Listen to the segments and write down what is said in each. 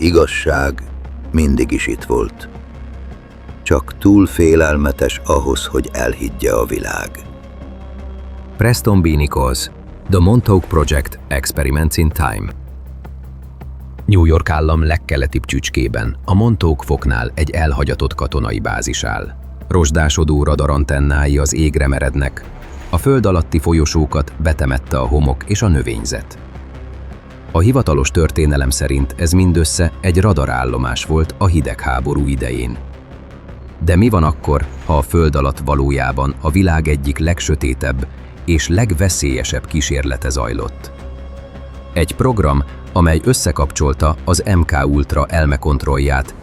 igazság mindig is itt volt. Csak túl félelmetes ahhoz, hogy elhiggye a világ. Preston B. Nichols, The Montauk Project Experiments in Time. New York állam legkeletibb csücskében, a Montauk foknál egy elhagyatott katonai bázis áll. Rozsdásodó radarantennái az égre merednek, a föld alatti folyosókat betemette a homok és a növényzet. A hivatalos történelem szerint ez mindössze egy radarállomás volt a hidegháború idején. De mi van akkor, ha a föld alatt valójában a világ egyik legsötétebb és legveszélyesebb kísérlete zajlott? Egy program, amely összekapcsolta az MK Ultra elmekontrollját,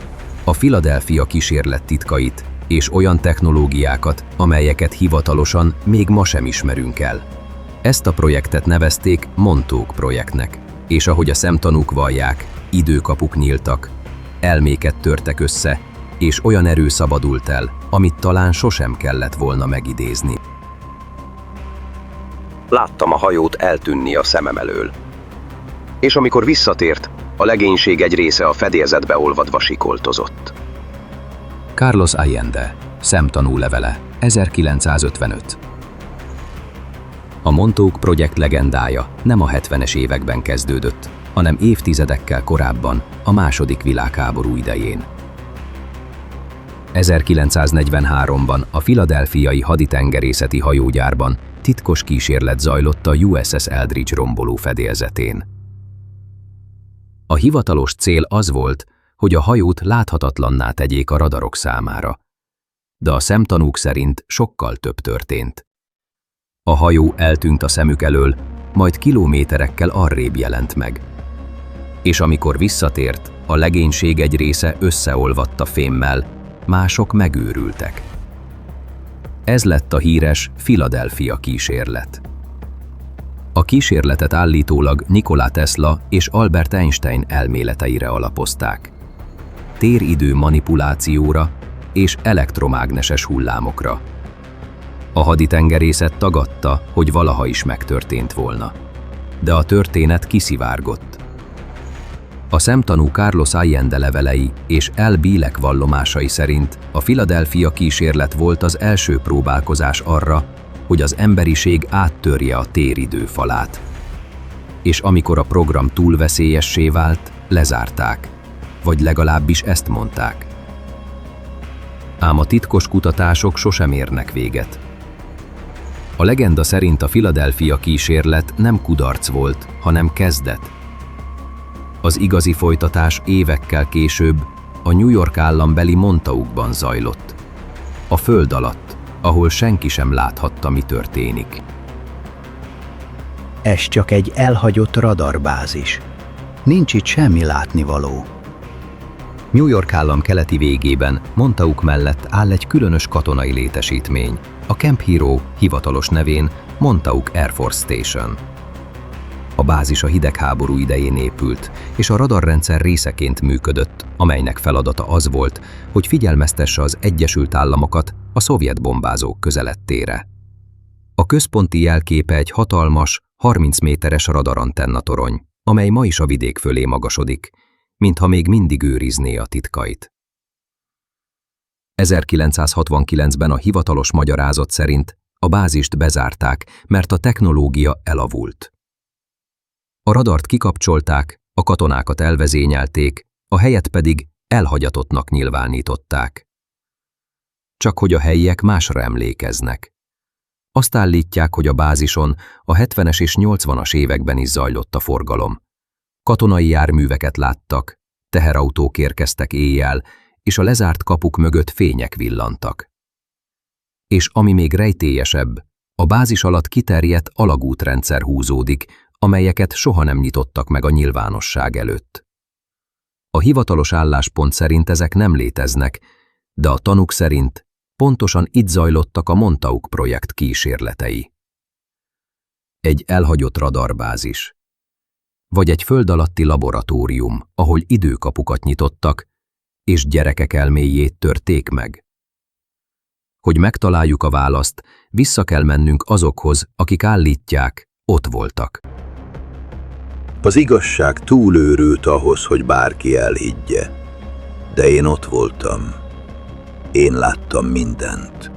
a Philadelphia kísérlet titkait és olyan technológiákat, amelyeket hivatalosan még ma sem ismerünk el. Ezt a projektet nevezték Montauk projektnek, és ahogy a szemtanúk vallják, időkapuk nyíltak, elméket törtek össze, és olyan erő szabadult el, amit talán sosem kellett volna megidézni. Láttam a hajót eltűnni a szemem elől. És amikor visszatért, a legénység egy része a fedélzetbe olvadva sikoltozott. Carlos Allende, szemtanú levele, 1955. A Montauk projekt legendája nem a 70-es években kezdődött, hanem évtizedekkel korábban, a II. Világháború idején. 1943-ban a Philadelphiai haditengerészeti hajógyárban titkos kísérlet zajlott a USS Eldridge romboló fedélzetén. A hivatalos cél az volt, hogy a hajót láthatatlanná tegyék a radarok számára. De a szemtanúk szerint sokkal több történt. A hajó eltűnt a szemük elől, majd kilométerekkel arrébb jelent meg. És amikor visszatért, a legénység egy része összeolvadt a fémmel, mások megőrültek. Ez lett a híres Philadelphia kísérlet. A kísérletet állítólag Nikola Tesla és Albert Einstein elméleteire alapozták. Téridő manipulációra és elektromágneses hullámokra. A haditengerészet tagadta, hogy valaha is megtörtént volna. De a történet kiszivárgott. A szemtanú Carlos Allende levelei és L. Bielek vallomásai szerint a Philadelphia kísérlet volt az első próbálkozás arra, hogy az emberiség áttörje a téridő falát. És amikor a program túl veszélyessé vált, lezárták. Vagy legalábbis ezt mondták. Ám a titkos kutatások sosem érnek véget. A legenda szerint a Philadelphia kísérlet nem kudarc volt, hanem kezdet. Az igazi folytatás évekkel később a New York állambeli Montaukban zajlott. A föld alatt, ahol senki sem láthatta, mi történik. Ez csak egy elhagyott radarbázis. Nincs itt semmi látnivaló. New York állam keleti végében, Montauk mellett áll egy különös katonai létesítmény, a Camp Hero hivatalos nevén Montauk Air Force Station. A bázis a hidegháború idején épült, és a radarrendszer részeként működött, amelynek feladata az volt, hogy figyelmeztesse az Egyesült Államokat a szovjet bombázók közelettére. A központi jelképe egy hatalmas, 30 méteres radarantennatorony, amely ma is a vidék fölé magasodik, mintha még mindig őrizné a titkait. 1969-ben a hivatalos magyarázat szerint a bázist bezárták, mert a technológia elavult. A radart kikapcsolták, a katonákat elvezényelték, a helyet pedig elhagyatottnak nyilvánították. Csak hogy a helyiek másra emlékeznek. Azt állítják, hogy a bázison a 70-es és 80-as években is zajlott a forgalom. Katonai járműveket láttak, teherautók érkeztek éjjel, és a lezárt kapuk mögött fények villantak. És ami még rejtélyesebb, a bázis alatt kiterjedt alagútrendszer húzódik, amelyeket soha nem nyitottak meg a nyilvánosság előtt. A hivatalos álláspont szerint ezek nem léteznek, de a tanúk szerint pontosan itt zajlottak a Montauk projekt kísérletei. Egy elhagyott radarbázis. Vagy egy föld alatti laboratórium, ahol időkapukat nyitottak, és gyerekek elméjét törték meg. Hogy megtaláljuk a választ, vissza kell mennünk azokhoz, akik állítják, ott voltak. Az igazság túl őrült ahhoz, hogy bárki elhiggye. De én ott voltam. Én láttam mindent.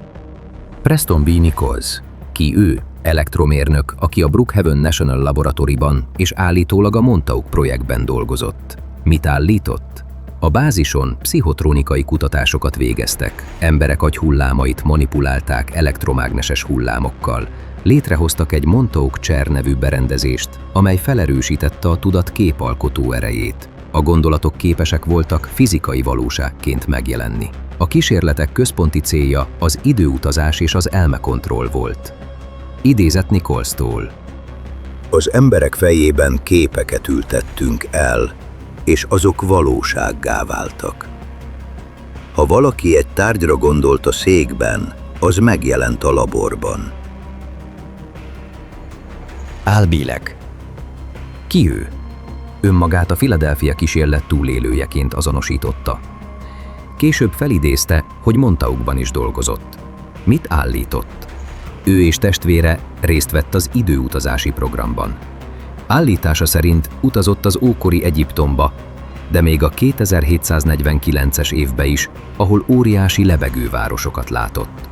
Preston B. Nichols, ki ő, elektromérnök, aki a Brookhaven National Laboratoryban és állítólag a Montauk projektben dolgozott. Mit állított? A bázison pszichotronikai kutatásokat végeztek, emberek agyhullámait manipulálták elektromágneses hullámokkal, létrehoztak egy Montauk Chair nevű berendezést, amely felerősítette a tudat képalkotó erejét. A gondolatok képesek voltak fizikai valóságként megjelenni. A kísérletek központi célja az időutazás és az elmekontroll volt. Idézet Nicholstól. Az emberek fejében képeket ültettünk el, és azok valósággá váltak. Ha valaki egy tárgyra gondolt a székben, az megjelent a laborban. Al Bielek. Ki ő? Önmagát a Philadelphia kísérlet túlélőjeként azonosította. Később felidézte, hogy Montaukban is dolgozott. Mit állított? Ő és testvére részt vett az időutazási programban. Állítása szerint utazott az ókori Egyiptomba, de még a 2749-es évbe is, ahol óriási lebegővárosokat látott.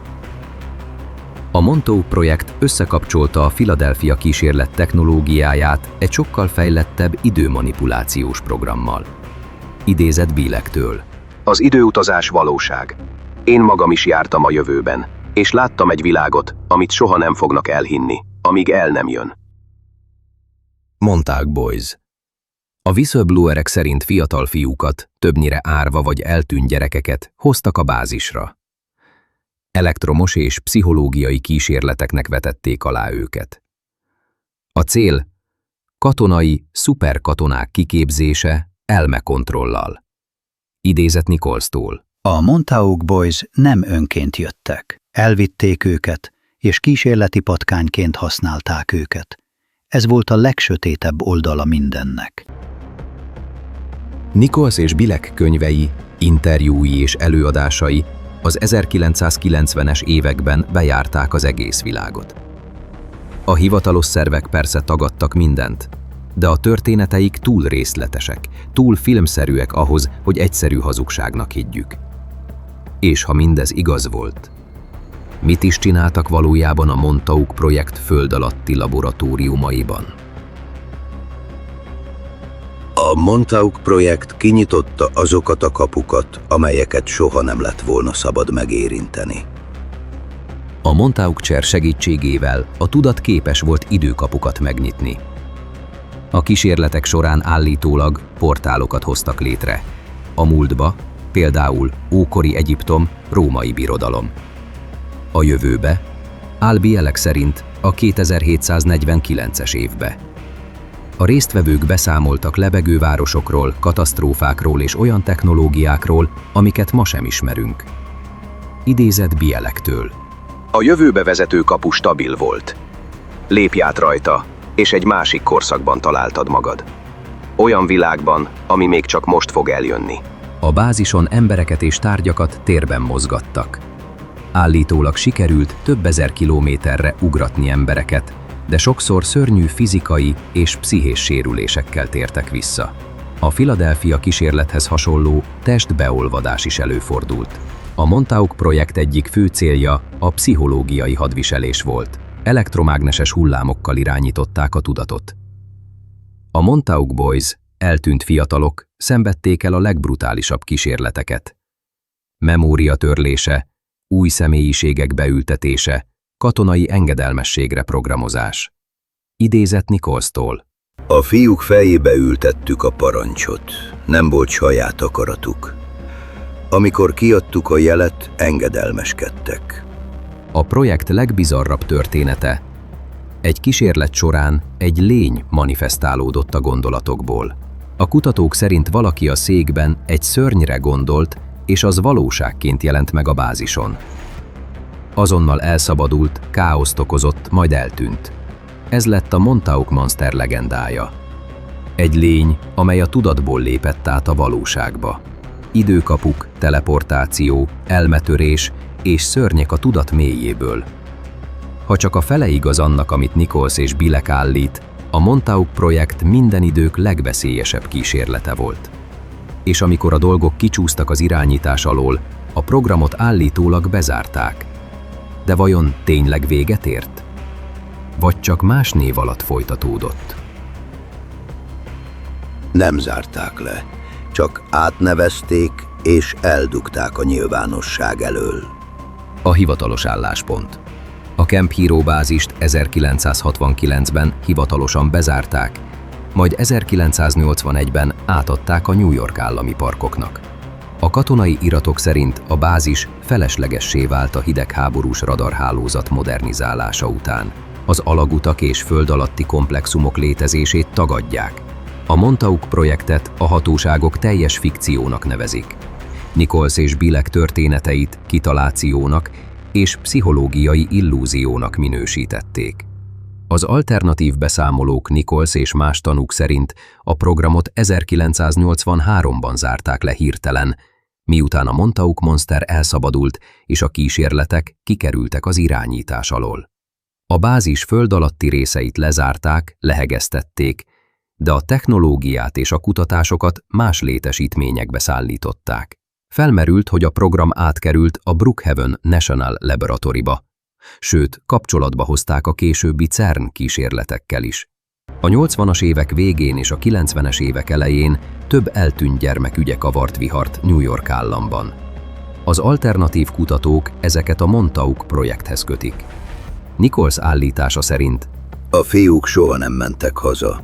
A Montauk projekt összekapcsolta a Philadelphia kísérlet technológiáját egy sokkal fejlettebb időmanipulációs programmal. Idézet Bielektől. Az időutazás valóság. Én magam is jártam a jövőben, és láttam egy világot, amit soha nem fognak elhinni, amíg el nem jön. Montauk Boys. A whistleblowerek szerint fiatal fiúkat, többnyire árva vagy eltűnt gyerekeket hoztak a bázisra. Elektromos és pszichológiai kísérleteknek vetették alá őket. A cél katonai, szuperkatonák kiképzése elmekontrollal. Idézet Nicholstól. A Montauk Boys nem önként jöttek. Elvitték őket, és kísérleti patkányként használták őket. Ez volt a legsötétebb oldala mindennek. Nichols és Bielek könyvei, interjúi és előadásai az 1990-es években bejárták az egész világot. A hivatalos szervek persze tagadtak mindent, de a történeteik túl részletesek, túl filmszerűek ahhoz, hogy egyszerű hazugságnak higgyük. És ha mindez igaz volt, mit is csináltak valójában a Montauk projekt föld alatti laboratóriumaiban? A Montauk projekt kinyitotta azokat a kapukat, amelyeket soha nem lett volna szabad megérinteni. A Montauk Chair segítségével a tudat képes volt időkapukat megnyitni. A kísérletek során állítólag portálokat hoztak létre. A múltba, például ókori Egyiptom, római birodalom. A jövőbe, Al Bielek szerint a 2749-es évbe. A résztvevők beszámoltak lebegővárosokról, katasztrófákról és olyan technológiákról, amiket ma sem ismerünk. Idézet Bielektől. A jövőbe vezető kapu stabil volt. Lépj át rajta, és egy másik korszakban találtad magad. Olyan világban, ami még csak most fog eljönni. A bázison embereket és tárgyakat térben mozgattak. Állítólag sikerült több ezer kilométerre ugratni embereket, de sokszor szörnyű fizikai és pszichés sérülésekkel tértek vissza. A Philadelphia kísérlethez hasonló testbeolvadás is előfordult. A Montauk projekt egyik fő célja a pszichológiai hadviselés volt. Elektromágneses hullámokkal irányították a tudatot. A Montauk Boys, eltűnt fiatalok, szenvedték el a legbrutálisabb kísérleteket. Memória törlése, új személyiségek beültetése, katonai engedelmességre programozás. Idézet Nicholstól. A fiúk fejébe ültettük a parancsot. Nem volt saját akaratuk. Amikor kiadtuk a jelet, engedelmeskedtek. A projekt legbizarrabb története. Egy kísérlet során egy lény manifestálódott a gondolatokból. A kutatók szerint valaki a székben egy szörnyre gondolt, és az valóságként jelent meg a bázison. Azonnal elszabadult, káoszt okozott, majd eltűnt. Ez lett a Montauk Monster legendája. Egy lény, amely a tudatból lépett át a valóságba. Időkapuk, teleportáció, elmetörés és szörnyek a tudat mélyéből. Ha csak a fele igaz annak, amit Nichols és Bielek állít, A Montauk projekt minden idők legveszélyesebb kísérlete volt. És amikor a dolgok kicsúsztak az irányítás alól, a programot állítólag bezárták. De vajon tényleg véget ért? Vagy csak más név alatt folytatódott? Nem zárták le, csak átnevezték és eldugták a nyilvánosság elől. A hivatalos álláspont. A Camp Hero bázist 1969-ben hivatalosan bezárták, majd 1981-ben átadták a New York állami parkoknak. A katonai iratok szerint a bázis feleslegessé vált a hidegháborús radarhálózat modernizálása után. Az alagutak és föld alatti komplexumok létezését tagadják. A Montauk projektet a hatóságok teljes fikciónak nevezik. Nichols és Bilek történeteit kitalációnak és pszichológiai illúziónak minősítették. Az alternatív beszámolók Nichols és más tanúk szerint a programot 1983-ban zárták le hirtelen, miután a Montauk monster elszabadult és a kísérletek kikerültek az irányítás alól. A bázis föld alatti részeit lezárták, lehegeztették, de a technológiát és a kutatásokat más létesítményekbe szállították. Felmerült, hogy a program átkerült a Brookhaven National Laboratoryba, sőt, kapcsolatba hozták a későbbi CERN kísérletekkel is. A 80-as évek végén és a 90-es évek elején több eltűnt gyermekügye kavart vihart New York államban. Az alternatív kutatók ezeket a Montauk projekthez kötik. Nichols állítása szerint A fiúk soha nem mentek haza.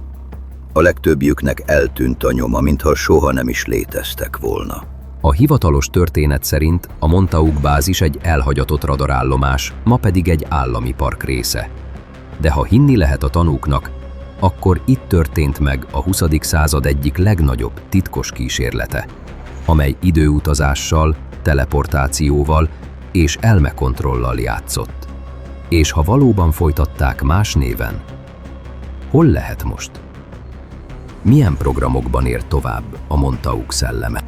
A legtöbbjüknek eltűnt a nyoma, mintha soha nem is léteztek volna. a hivatalos történet szerint a Montauk bázis egy elhagyatott radarállomás, ma pedig egy állami park része. De ha hinni lehet a tanúknak, akkor itt történt meg a 20. század egyik legnagyobb titkos kísérlete, amely időutazással, teleportációval és elmekontrollal játszott. És ha valóban folytatták más néven, hol lehet most? Milyen programokban ér tovább a Montauk szelleme?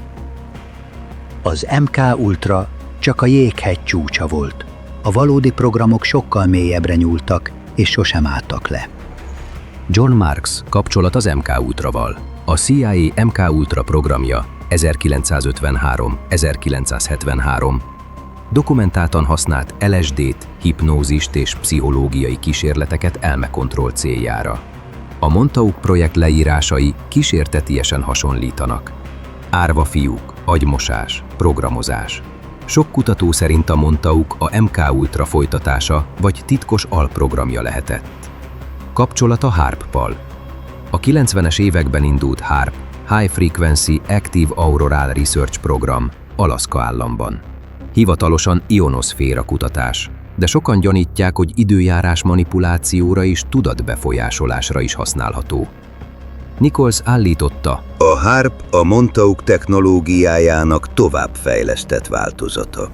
Az MK Ultra csak a jéghegy csúcsa volt. A valódi programok sokkal mélyebbre nyúltak, és sosem álltak le. John Marks kapcsolat az MK Ultraval. A CIA MK Ultra programja 1953-1973 dokumentáltan használt LSD-t, hipnózist és pszichológiai kísérleteket elmekontroll céljára. A Montauk projekt leírásai kísértetiesen hasonlítanak. Árva fiúk, agymosás, programozás. Sok kutató szerint a Montauk a MK Ultra folytatása vagy titkos alprogramja lehetett. Kapcsolat a HAARP-pal. A 90-es években indult HAARP, High Frequency Active Auroral Research Program, Alaska államban. Hivatalosan ionoszféra kutatás, de sokan gyanítják, hogy időjárás manipulációra és tudatbefolyásolásra is használható. Nichols állította, A HAARP a Montauk technológiájának továbbfejlesztett változata.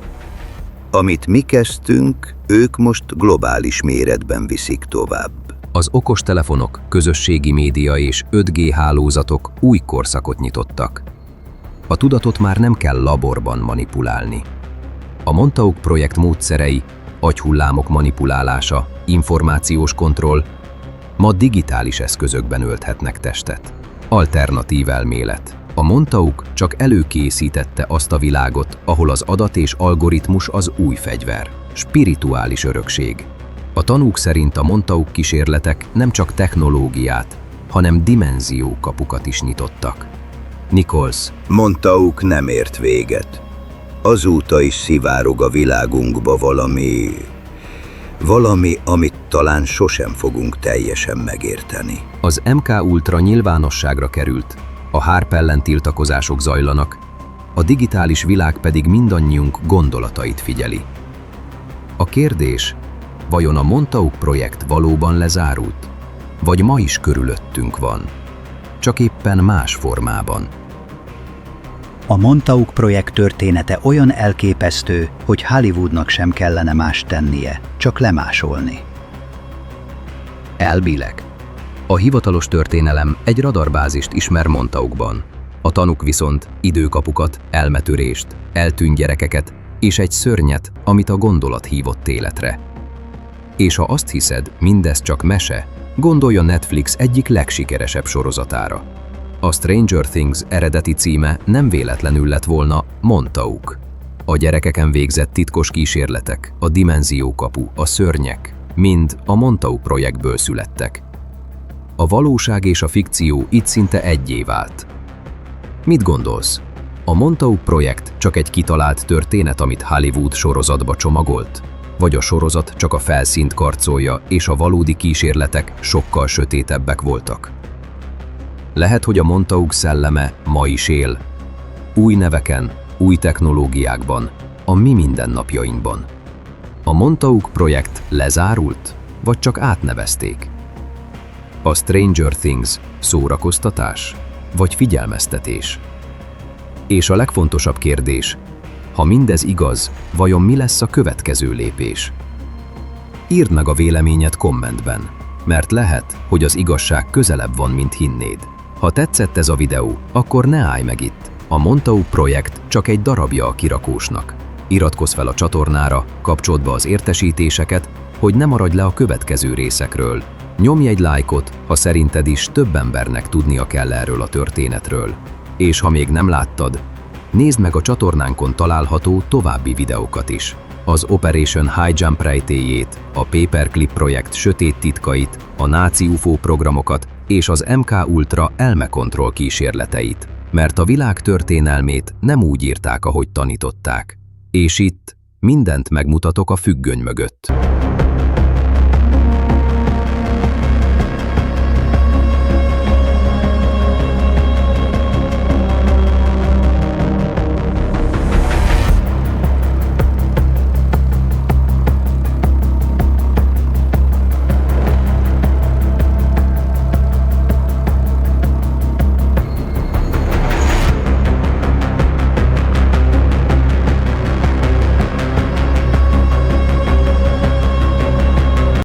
Amit mi kezdtünk, ők most globális méretben viszik tovább. az okostelefonok, közösségi média és 5G hálózatok új korszakot nyitottak. A tudatot már nem kell laborban manipulálni. A Montauk projekt módszerei, agyhullámok manipulálása, információs kontroll, ma digitális eszközökben ölthetnek testet. Alternatív elmélet. A Montauk csak előkészítette azt a világot, ahol az adat és algoritmus az új fegyver. Spirituális örökség. A tanúk szerint a Montauk kísérletek nem csak technológiát, hanem dimenziókapukat is nyitottak. Nichols. Montauk nem ért véget. Azóta is szivárog a világunkba valami, amit talán sosem fogunk teljesen megérteni. Az MK Ultra nyilvánosságra került, a HAARP ellen tiltakozások zajlanak, a digitális világ pedig mindannyiunk gondolatait figyeli. A kérdés, vajon a Montauk projekt valóban lezárult? Vagy ma is körülöttünk van? Csak éppen más formában. A Montauk projekt története olyan elképesztő, hogy Hollywoodnak sem kellene más tennie, csak lemásolni. Bilek. A hivatalos történelem egy radarbázist ismer Montaukban. A tanúk viszont időkapukat, elmetörést, eltűnt gyerekeket és egy szörnyet, amit a gondolat hívott életre. És ha azt hiszed, mindez csak mese, Gondolj a Netflix egyik legsikeresebb sorozatára. A Stranger Things eredeti címe nem véletlenül lett volna Montauk. A gyerekeken végzett titkos kísérletek, a dimenziókapu, a szörnyek, mind a Montauk projektből születtek. A valóság és a fikció itt szinte egyé vált. Mit gondolsz? A Montauk projekt csak egy kitalált történet, amit Hollywood sorozatba csomagolt? Vagy a sorozat csak a felszínt karcolja, és a valódi kísérletek sokkal sötétebbek voltak? Lehet, hogy a Montauk szelleme ma is él. Új neveken, új technológiákban, a mi mindennapjainkban. A Montauk projekt lezárult, vagy csak átnevezték? A Stranger Things szórakoztatás, vagy figyelmeztetés? És a legfontosabb kérdés, ha mindez igaz, vajon mi lesz a következő lépés? Írd meg a véleményed kommentben, mert lehet, hogy az igazság közelebb van, mint hinnéd. Ha tetszett ez a videó, akkor ne állj meg itt. A Montauk projekt csak egy darabja a kirakósnak. Iratkozz fel a csatornára, kapcsold be az értesítéseket, hogy ne maradj le a következő részekről. Nyomj egy lájkot, ha szerinted is több embernek tudnia kell erről a történetről. És ha még nem láttad, nézd meg a csatornánkon található további videókat is. Az Operation High Jump rejtélyét, a Paperclip projekt sötét titkait, a náci UFO programokat és az MK Ultra elmekontroll kísérleteit, mert a világ történelmét nem úgy írták, ahogy tanították. És itt mindent megmutatok a függöny mögött.